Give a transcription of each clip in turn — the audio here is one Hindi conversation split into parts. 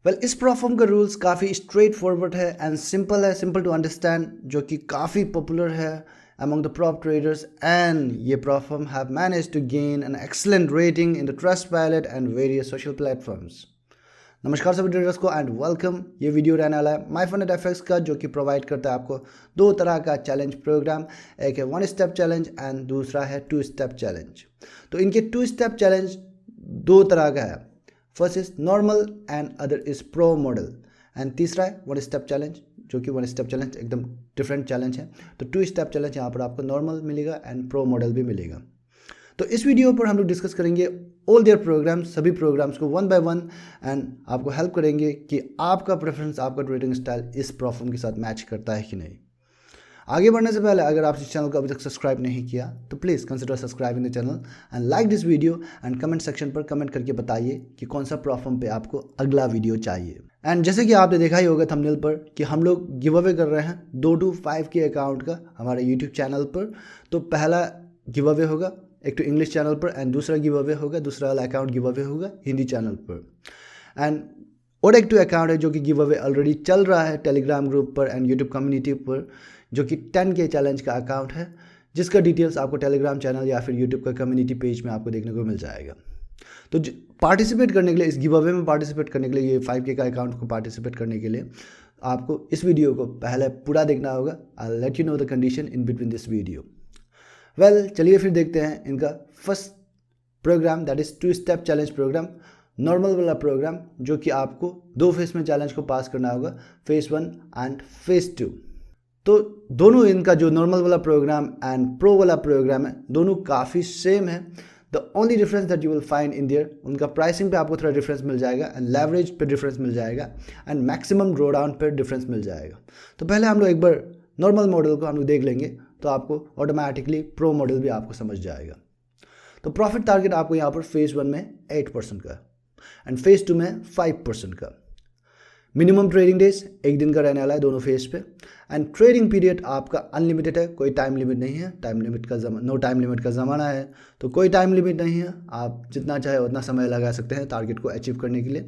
इस प्रोफॉर्म का रूल्स काफ़ी स्ट्रेट फॉरवर्ड है एंड सिंपल है, सिंपल टू अंडरस्टैंड, जो कि काफ़ी पॉपुलर है among the prop traders, and ये proforma have managed to gain an excellent rating in the Trustpilot and various social platforms. नमस्कार सभी ट्रेडर्स को एंड वेलकम। ये वीडियो रहने वाला है माई फंड एफएक्स का, जो कि प्रोवाइड करता है आपको दो तरह का चैलेंज प्रोग्राम। एक है 1 स्टेप चैलेंज एंड दूसरा है 2 स्टेप चैलेंज। तो इनके 2 स्टेप चैलेंज दो तरह का है, first is normal and other is pro model, and तीसरा है 1 स्टेप चैलेंज, जो कि 1 स्टेप चैलेंज एकदम डिफरेंट चैलेंज है। तो 2 स्टेप चैलेंज यहाँ पर आपको नॉर्मल मिलेगा एंड प्रो मॉडल भी मिलेगा। तो इस वीडियो पर हम लोग डिस्कस करेंगे ऑल देयर प्रोग्राम्स, सभी प्रोग्राम्स को 1 बाय 1, एंड आपको हेल्प करेंगे कि आपका प्रेफरेंस, आपका ट्रेडिंग स्टाइल इस प्रोफॉर्म के साथ मैच करता है कि नहीं। आगे बढ़ने से पहले अगर आप इस चैनल को अभी तक सब्सक्राइब नहीं किया तो please consider subscribing the channel and like this video, and comment section पर कमेंट करके बताइए कि कौन सा प्रोफॉर्म पे आपको अगला वीडियो चाहिए। एंड जैसे कि आपने देखा ही होगा थंबनेल पर कि हम लोग गिव अवे कर रहे हैं 2 to 5 के अकाउंट का हमारे यूट्यूब चैनल पर। तो पहला गिव अवे होगा एक तो इंग्लिश चैनल पर, एंड दूसरा गिव अवे होगा, दूसरा वाला अकाउंट गिव अवे होगा हिंदी चैनल पर। एंड और एक तो अकाउंट है जो कि गिव अवे ऑलरेडी चल रहा है टेलीग्राम ग्रुप पर एंड यूट्यूब कम्युनिटी पर, जो कि 10K चैलेंज का अकाउंट है, जिसका डिटेल्स आपको टेलीग्राम चैनल या फिर यूट्यूब का कम्युनिटी पेज में आपको देखने को मिल जाएगा। तो पार्टिसिपेट करने के लिए, इस गिव अवे में पार्टिसिपेट करने के लिए, ये 5K का अकाउंट को पार्टिसिपेट करने के लिए आपको इस वीडियो को पहले पूरा देखना होगा। I let you know the condition in between this video. चलिए फिर देखते हैं इनका first program, that is 2 step challenge program, normal वाला प्रोग्राम, जो कि आपको 2 फेज में चैलेंज को पास करना होगा, फेज 1 एंड फेज 2। तो दोनों इनका जो नॉर्मल वाला प्रोग्राम एंड प्रो वाला प्रोग्राम है, दोनों काफ़ी सेम है। The only difference that you will find in their, उनका प्राइसिंग पे आपको थोड़ा डिफरेंस मिल जाएगा, एंड लेवरेज पे डिफरेंस मिल जाएगा, एंड मैक्सिमम ड्रॉ डाउन पे डिफरेंस मिल जाएगा। तो पहले हम लोग एक बार नॉर्मल मॉडल को हम लोग देख लेंगे, तो आपको ऑटोमेटिकली प्रो मॉडल भी आपको समझ जाएगा। तो प्रॉफिट टारगेट आपको यहाँ पर फेज 1 में 8% का एंड फेज 2 में 5% का। मिनिमम ट्रेडिंग डेज 1 दिन का रहने वाला है दोनों फेज पे, एंड ट्रेडिंग पीरियड आपका अनलिमिटेड है, कोई टाइम लिमिट नहीं है। नो टाइम लिमिट का ज़माना है, तो कोई टाइम लिमिट नहीं है, आप जितना चाहे उतना समय लगा सकते हैं टारगेट को अचीव करने के लिए।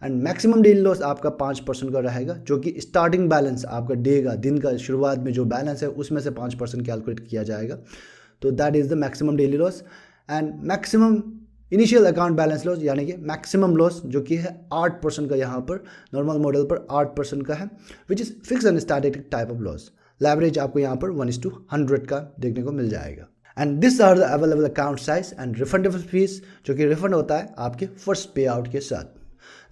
एंड मैक्सिमम डेली लॉस आपका 5% का रहेगा, जो कि स्टार्टिंग बैलेंस आपका डे का, दिन का शुरुआत में जो बैलेंस है उसमें से 5% कैलकुलेट किया जाएगा। तो that is the maximum daily loss. And maximum initial account balance loss, यानी कि मैक्सिमम लॉस, जो कि है 8% का, यहाँ पर नॉर्मल मॉडल पर 8% का है, which is fix and static type of loss. Leverage आपको यहाँ पर 1:100 का देखने को मिल जाएगा। And this are the available account size and refundable fees, जो कि रिफंड होता है आपके फर्स्ट पे आउट के साथ।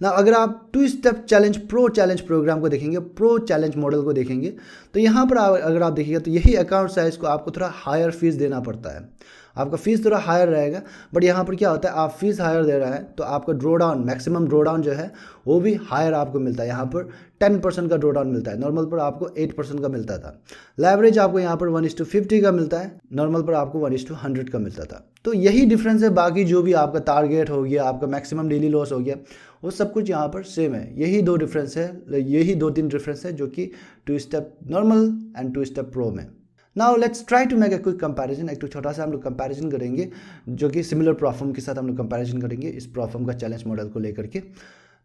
ना अगर आप 2 step challenge pro challenge program को देखेंगे, प्रो चैलेंज मॉडल को देखेंगे, तो यहाँ पर अगर आप देखिएगा तो यही अकाउंट साइज को आपको थोड़ा हायर फीस देना पड़ता है, आपका फीस थोड़ा हायर रहेगा। बट यहाँ पर क्या होता है, आप फीस हायर दे रहा है तो आपका draw down, maximum draw down जो है वो भी हायर आपको मिलता है। यहाँ पर 10% का ड्रॉ डाउन मिलता है, नॉर्मल पर आपको 8% का मिलता था। लेवरेज आपको यहाँ पर 1:50 का मिलता है, नॉर्मल पर आपको 1:100 का मिलता था। तो यही डिफरेंस है, बाकी जो भी आपका टारगेट हो गया, आपका मैक्सिमम डेली लॉस हो गया, वो सब कुछ यहाँ पर सेम है। यही 2 डिफरेंस है, यही 2-3 डिफरेंस है, जो कि 2 step normal and 2 step pro में। Now let's try to make a quick comparison. एक तो छोटा सा हम लोग कंपैरिजन करेंगे, जो कि सिमिलर प्रोफॉर्म के साथ हम लोग कंपैरिजन करेंगे इस प्रोफॉर्म का चैलेंज मॉडल को लेकर के।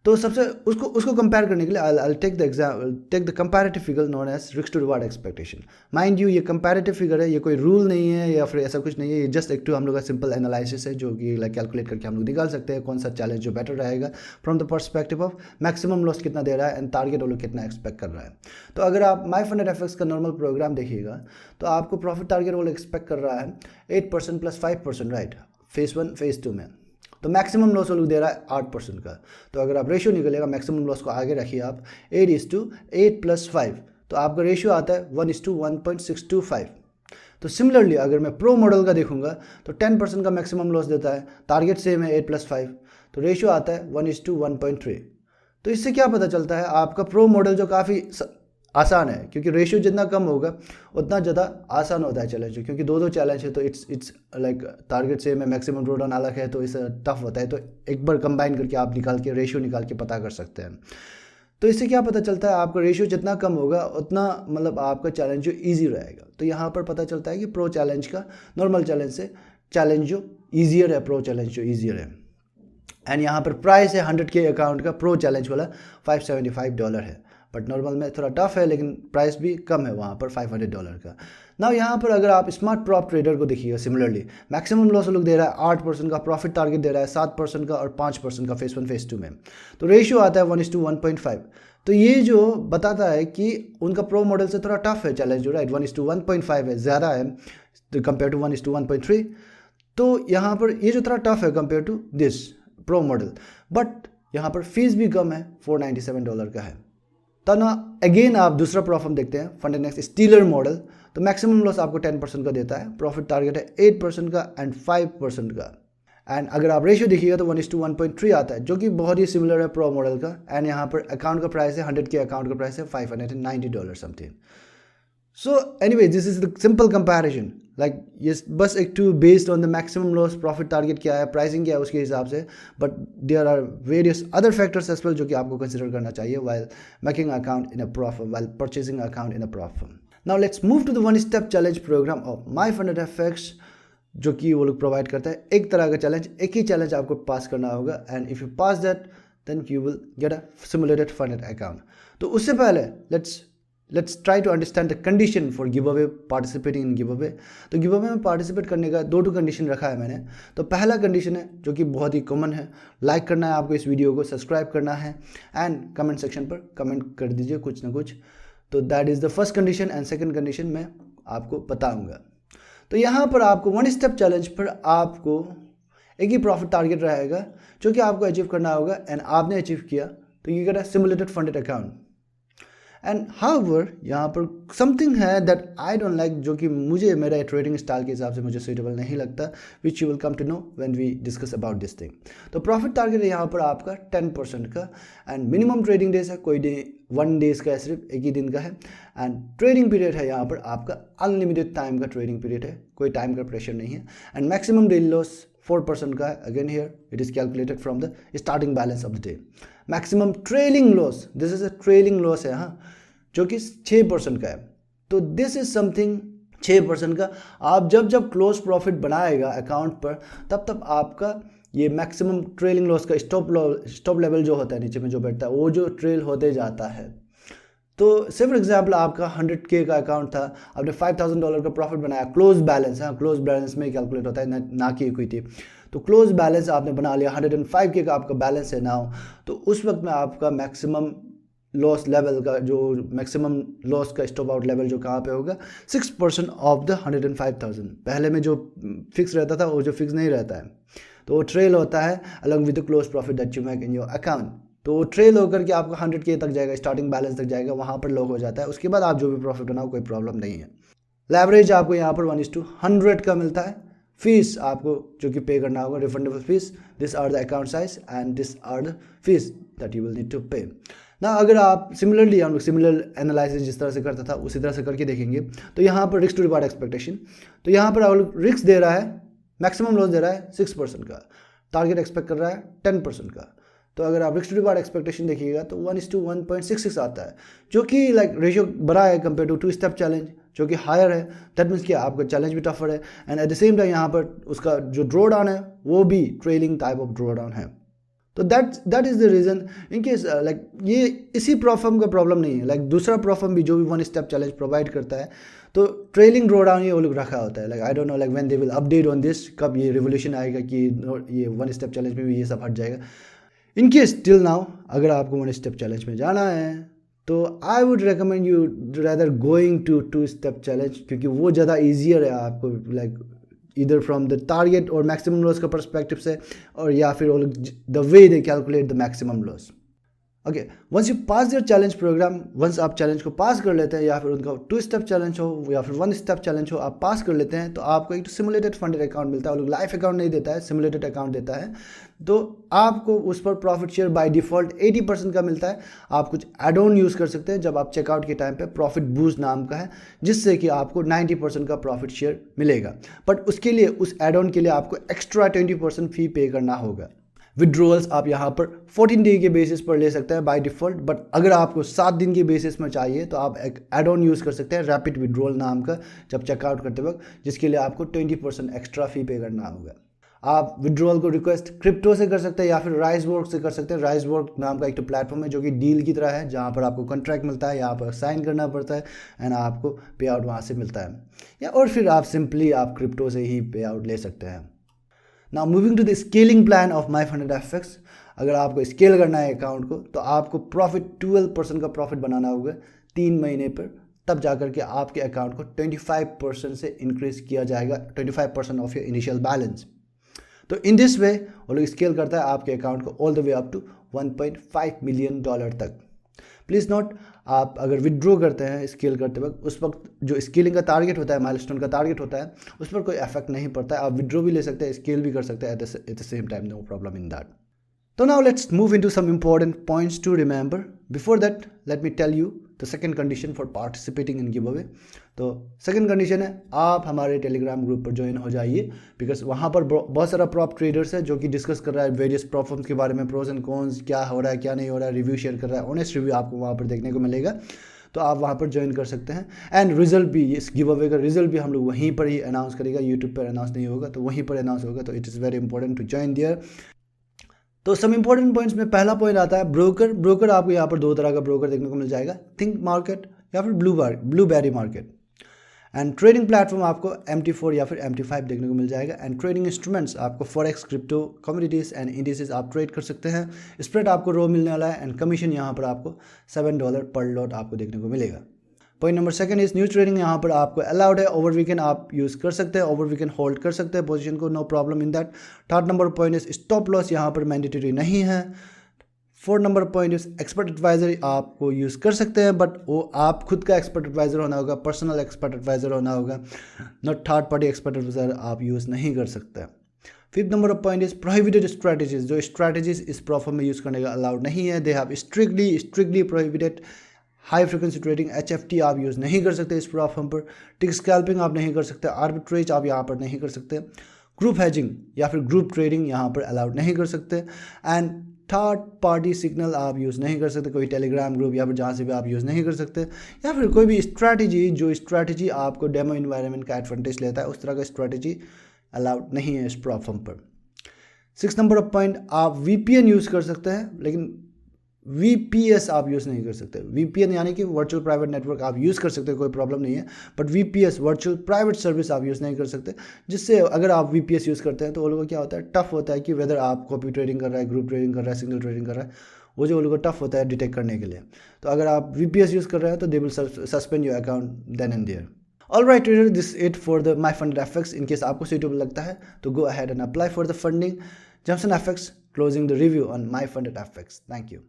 तो सबसे उसको कंपेयर करने के लिए I take the comparative figure known as risk to reward expectation. Mind you, ये कंपैरेटिव फिगर है, ये कोई रूल नहीं है या फिर ऐसा कुछ नहीं है, ये जस्ट एक हम लोग का सिंपल एनालिसिस है, जो कि कैलकुलेट करके हम लोग निकाल सकते हैं कौन सा चैलेंज जो बेटर रहेगा from the perspective of maximum loss कितना दे रहा है एंड टारगेट वो लोग कितना एक्सपेक्ट कर रहा है। तो अगर आप माई फंड एफएक्स का नॉर्मल प्रोग्राम देखिएगा तो आपको प्रॉफिट टारगेट वो लोग एक्सपेक्ट कर रहा है 8% + 5%, राइट, फेज 1 फेज 2 में। तो मैक्सिमम लॉस वो लोग दे रहा है 8% का। तो अगर आप रेशियो निकलेगा, मैक्सिमम लॉस को आगे रखिए आप 8:8 + 5, तो आपका रेशियो आता है 1:1.625। तो सिमिलरली अगर मैं प्रो मॉडल का देखूंगा तो 10% का मैक्सिमम लॉस देता है, टारगेट सेम है 8 + 5, तो रेशियो आता है 1:1.3। तो इससे क्या पता चलता है, आपका प्रो मॉडल जो काफ़ी आसान है, क्योंकि रेशियो जितना कम होगा उतना ज़्यादा आसान होता है चैलेंज, क्योंकि 2 चैलेंज है तो इट्स लाइक टारगेट से में मैक्सिमम ड्रॉ डाउन अलग है, तो इसे टफ होता है। तो एक बार कंबाइन करके आप रेशियो निकाल के पता कर सकते हैं। तो इससे क्या पता चलता है, आपका रेशियो जितना कम होगा उतना मतलब आपका चैलेंज जो ईजी रहेगा। तो यहाँ पर पता चलता है कि प्रो चैलेंज का नॉर्मल चैलेंज से चैलेंज जो ईजियर है, प्रो चैलेंज जो ईजियर है। एंड यहाँ पर प्राइस है 100K अकाउंट का प्रो चैलेंज वाला $575 है, बट नॉर्मल में थोड़ा टफ है, लेकिन प्राइस भी कम है वहाँ पर $500 का। ना यहाँ पर अगर आप स्मार्ट प्रॉप ट्रेडर को देखिएगा, सिमिलरली मैक्सिमम लॉस लोग दे रहा है 8% का, प्रॉफिट टारगेट दे रहा है 7% का और 5% का फेस 1 फेस 2 में। तो रेशियो आता है 1:1.5। तो ये जो बताता है कि उनका प्रो मॉडल से थोड़ा टफ है चैलेंज जो, राइट, 1:1.5 है, ज़्यादा है कंपेयर टू 1:1.3। तो यहाँ पर ये जो थोड़ा टफ है compare to this pro model, but यहाँ पर फीस भी कम है, $497 का है। तो ना अगेन आप दूसरा प्रॉफिट देखते हैं, फंडेनेक्स स्टीलर मॉडल। तो मैक्सिमम लॉस आपको 10% का देता है, प्रॉफिट टारगेट है 8% का एंड 5% का। एंड अगर आप रेशियो देखिएगा तो 1:1.3 आता है, जो कि बहुत ही सिमिलर है प्रो मॉडल का। एंड यहाँ पर अकाउंट का प्राइस है 100K अकाउंट का प्राइस है $590 something. So anyway this is the simple comparison, like ये बस एक to based on the maximum loss, profit target क्या है, प्राइसिंग क्या है उसके हिसाब से, but there are various other factors as well जो कि आपको कंसिडर करना चाहिए while making account in a profit, while purchasing account in a profit. Now let's move to the one step challenge program of MyFundedFX, जो कि वो लोग प्रोवाइड करता है। एक तरह का चैलेंज, एक ही चैलेंज आपको पास करना होगा, and if you pass that then you will get a simulated funded account. तो उससे पहले let's try to understand the condition for giveaway, participating in giveaway. तो गिव अवे में पार्टिसिपेट करने का दो कंडीशन रखा है मैंने। तो पहला कंडीशन है जो कि बहुत ही कॉमन है, लाइक करना है आपको इस वीडियो को, सब्सक्राइब करना है एंड कमेंट सेक्शन पर कमेंट कर दीजिए कुछ ना कुछ। तो that is the first condition, and second condition मैं आपको बताऊंगा। तो यहाँ पर आपको वन स्टेप चैलेंज पर आपको एक ही प्रॉफिट टारगेट रहेगा जो कि आपको अचीव करना होगा, एंड आपने अचीव किया तो you get a simulated funded account. And however यहाँ पर समथिंग है दैट आई डोंट लाइक, जो कि मुझे मेरा ट्रेडिंग स्टाइल के हिसाब से मुझे सूटेबल नहीं लगता, which you will come to know when we discuss about this thing. तो प्रॉफिट टारगेट है यहाँ पर आपका 10% का, एंड मिनिमम ट्रेडिंग डेज है, कोई डे 1 डेज का है, सिर्फ एक ही दिन का है। एंड ट्रेडिंग पीरियड है यहाँ पर आपका अनलिमिटेड टाइम का ट्रेडिंग पीरियड है, कोई टाइम का प्रेशर नहीं है। एंड मैक्सिमम डेली लॉस 4% का है, again here it is calculated from the starting balance of the day. Maximum trailing loss, this is a trailing loss है, हाँ, जो कि 6% का है। तो दिस इज समथिंग 6% का। आप जब क्लोज प्रॉफिट बनाएगा अकाउंट पर, तब आपका ये मैक्सिमम ट्रेलिंग लॉस का स्टॉप लेवल जो होता है नीचे में जो बैठता है, वो जो ट्रेल होते जाता है। तो से फॉर एग्जाम्पल आपका 100K का अकाउंट था, आपने $5,000 का प्रॉफिट बनाया, क्लोज बैलेंस, हाँ क्लोज बैलेंस में कैलकुलेट होता है, ना कि इक्विटी। तो क्लोज बैलेंस आपने बना लिया, 105K का आपका बैलेंस है नाउ। तो उस वक्त में आपका मैक्सिमम लॉस लेवल का, जो मैक्सिमम लॉस का स्टॉप आउट लेवल जो कहाँ पे होगा, 6% ऑफ द 105,000। पहले में जो फिक्स रहता था वो जो फिक्स नहीं रहता है, तो वो ट्रेल होता है along with the close profit that you make in your account. तो वो ट्रेल होकर के आपका 100K तक जाएगा, स्टार्टिंग बैलेंस तक जाएगा, वहाँ पर लॉक हो जाता है। उसके बाद आप जो भी प्रॉफिट बनाओ कोई प्रॉब्लम नहीं है। लेवरेज आपको यहाँ पर 1:100 का मिलता है। फीस आपको जो कि पे करना होगा, refundable fees, this are the account size and this are the fees that you will need to pay ना। अगर आप सिमिलरली हम लोग सिमिलर एनालिसिस जिस तरह से करता था उसी तरह से करके देखेंगे, तो यहाँ पर रिस्क टू रिवार्ड एक्सपेक्टेशन, तो यहाँ पर आप रिस्क दे रहा है, मैक्सिमम लॉस दे रहा है 6% का, टारगेट एक्सपेक्ट कर रहा है 10% का। तो अगर आप रिस्क टू रिवार्ड एक्सपेक्टेशन देखिएगा तो 1:1.66 आता है, जो कि लाइक रेशियो बड़ा है कंपेयर टू 2 स्टेप चैलेंज जो कि हायर है। दैट मीन्स कि आपका चैलेंज भी टफर है, and eight the same time यहाँ पर उसका जो ड्रॉ डाउन है वो भी trailing type of draw down है। तो that is the reason in case like ये इसी प्रॉफर्म का प्रॉब्लम नहीं है, लाइक दूसरा प्रॉफर्म भी जो भी 1 स्टेप चैलेंज प्रोवाइड करता है, तो ट्रेलिंग ड्रॉ डाउन ये वो लोग रखा होता है। Like I don't know like when they will update on this, कब ये रिवोल्यूशन आएगा कि ये 1 स्टेप चैलेंज में भी ये सब हट जाएगा। इन केस टिल नाउ अगर आपको 1 स्टेप चैलेंज में जाना है तो I would recommend you rather going to 2 step challenge, क्योंकि वो ज़्यादा ईजियर है आपको, like either from the target और maximum loss का perspective से, और या फिर the way they calculate the maximum loss। Okay, once you pass their challenge program, once आप चैलेंज को पास कर लेते हैं, या फिर उनका 2 स्टेप चैलेंज हो या फिर 1 स्टेप चैलेंज हो, आप पास कर लेते हैं, तो आपको एक सिमुलेटेड फंडेड अकाउंट मिलता है। वो लोग लाइफ अकाउंट नहीं देता है, सिमुलेटेड अकाउंट देता है। तो आपको उस पर प्रॉफिट शेयर बाय डिफ़ॉल्ट 80% का मिलता है। आप कुछ एड ऑन यूज़ कर सकते हैं जब आप चेकआउट के टाइम पे, प्रॉफिट बूस्ट नाम का है, जिससे कि आपको 90% का प्रॉफिट शेयर मिलेगा। बट उसके लिए, उस एड ऑन के लिए आपको एक्स्ट्रा 20% फी पे करना होगा। विड्रॉल्स आप यहाँ पर 14 डे के बेसिस पर ले सकते हैं बाय डिफ़ॉल्ट, बट अगर आपको 7 दिन के बेसिस में चाहिए तो आप एक एड ऑन यूज़ कर सकते हैं रैपिड विड्रॉल नाम का, जब चेकआउट करते वक्त, जिसके लिए आपको 20% एक्स्ट्रा फी पे करना होगा। आप विड्रॉल को रिक्वेस्ट क्रिप्टो से कर सकते हैं या फिर राइजवर्क से कर सकते हैं। राइजवर्क नाम का एक तो प्लेटफॉर्म है जो कि डील की तरह है, जहाँ पर आपको कॉन्ट्रैक्ट मिलता है, यहाँ पर साइन करना पड़ता है एंड आपको पे आउट वहाँ से मिलता है, या और फिर आप सिंपली आप क्रिप्टो से ही पे आउट ले सकते हैं। Now moving to the scaling plan of MyFundedFX। अगर आपको स्केल करना है अकाउंट को तो आपको प्रॉफिट 12% का प्रॉफिट बनाना होगा 3 महीने पर, तब जाकर के आपके अकाउंट को 25% से इंक्रीज किया जाएगा, 25% ऑफ योर इनिशियल बैलेंस। तो इन दिस वे वो लोग स्केल करता है आपके अकाउंट को all the way up to $1.5 million तक। प्लीज़ नोट, आप अगर विड्रॉ करते हैं स्केल करते वक्त, उस वक्त जो स्केलिंग का टारगेट होता है, माइलस्टोन का टारगेट होता है, उस पर कोई इफेक्ट नहीं पड़ता है। आप विड्रॉ भी ले सकते हैं, स्केल भी कर सकते हैं at the same time, no problem in that. So now let's move into some important points to remember. Before that, let me tell you the second condition for participating in giveaway. तो सेकंड कंडीशन है आप हमारे टेलीग्राम ग्रुप पर ज्वाइन हो जाइए, बिकॉज वहाँ पर बहुत सारा प्रॉप ट्रेडर्स है जो कि डिस्कस कर रहा है वेरियस प्रॉब्लम्स के बारे में, प्रोज एंड कॉन्स, क्या हो रहा है क्या नहीं हो रहा है, रिव्यू शेयर कर रहा है, ऑनेस्ट रिव्यू आपको वहाँ पर देखने को मिलेगा। तो आप वहाँ पर ज्वाइन कर सकते हैं एंड रिजल्ट भी, इस गिव अवे का रिजल्ट भी हम लोग वहीं पर ही अनाउंस करेगा, यूट्यूब पर अनाउंस नहीं होगा, तो वहीं पर अनाउंस होगा। तो it is very important to join there. तो सम इंपॉर्टेंट पॉइंट्स में पहला पॉइंट आता है ब्रोकर आपको यहाँ पर 2 तरह का ब्रोकर देखने को मिल जाएगा, थिंक मार्केट या फिर blueberry market. And trading platform आपको MT4 या फिर MT5 देखने को मिल जाएगा। एंड ट्रेडिंग इंस्ट्रूमेंट्स आपको forex, crypto, commodities and indices आप ट्रेड कर सकते हैं। स्प्रेड आपको रो मिलने वाला है एंड कमीशन यहाँ पर आपको $7 पर लॉट आपको देखने को मिलेगा। Point number second is news trading, यहाँ पर आपको अलाउड है, ओवर वीकेंड आप यूज़ कर सकते हैं, ओवर वीकेंड होल्ड कर सकते हैं पोजीशन को, no problem in that. Third number point is stop loss यहाँ पर मैंडेटरी नहीं है। Fourth number point is expert advisor आपको यूज़ कर सकते हैं, बट वो आप खुद का एक्सपर्ट एडवाइजर होना होगा, पर्सनल एक्सपर्ट एडवाइजर होना होगा, not third party expert advisor आप यूज़ नहीं कर सकते। Fifth number of point is prohibited strategies, जो स्ट्रैटेजीज इस प्लेटफॉर्म में यूज़ करने का अलाउड नहीं है, they have strictly prohibited. High frequency trading HFT आप यूज़ नहीं कर सकते इस प्लेटफॉर्म पर, टिक स्कैल्पिंग आप नहीं कर सकते, आर्बिट्रेज आप यहाँ पर नहीं कर सकते, ग्रुप हैजिंग या फिर ग्रुप ट्रेडिंग यहाँ पर अलाउड नहीं कर सकते, एंड थर्ड पार्टी सिग्नल आप यूज़ नहीं कर सकते, कोई टेलीग्राम ग्रुप या फिर जहाँ से भी आप यूज़ नहीं कर सकते, या फिर कोई भी स्ट्रैटेजी आपको डेमो इन्वायरमेंट का एडवांटेज लेता है, उस तरह का स्ट्रैटेजी अलाउड नहीं है इस प्लेटफॉर्म पर। 6 नंबर ऑफ पॉइंट, आप VPN यूज़ कर सकते हैं लेकिन VPS आप यूज़ नहीं कर सकते। VPN यानी कि वर्चुअल प्राइवेट नेटवर्क आप यूज़ कर सकते हैं, कोई प्रॉब्लम नहीं है, but VPS virtual private service आप यूज़ नहीं कर सकते, जिससे अगर आप VPS यूज़ करते हैं तो वो लोगों को क्या होता है, टफ होता है कि वेदर आप कॉपी ट्रेडिंग कर रहा है, ग्रुप ट्रेडिंग कर रहा है, सिग्नल ट्रेडिंग कर रहा है, वो जो लोगों को टफ होता है डिटेक्ट करने के लिए। तो अगर आप VPS यूज़ कर रहे हैं तो they will suspend your account then and there. All right trader, this it for the MyFundedFX। In case आपको सूटेबल लगता है तो go ahead and apply for the funding. Jamson FX closing the review on MyFundedFX. Thank you.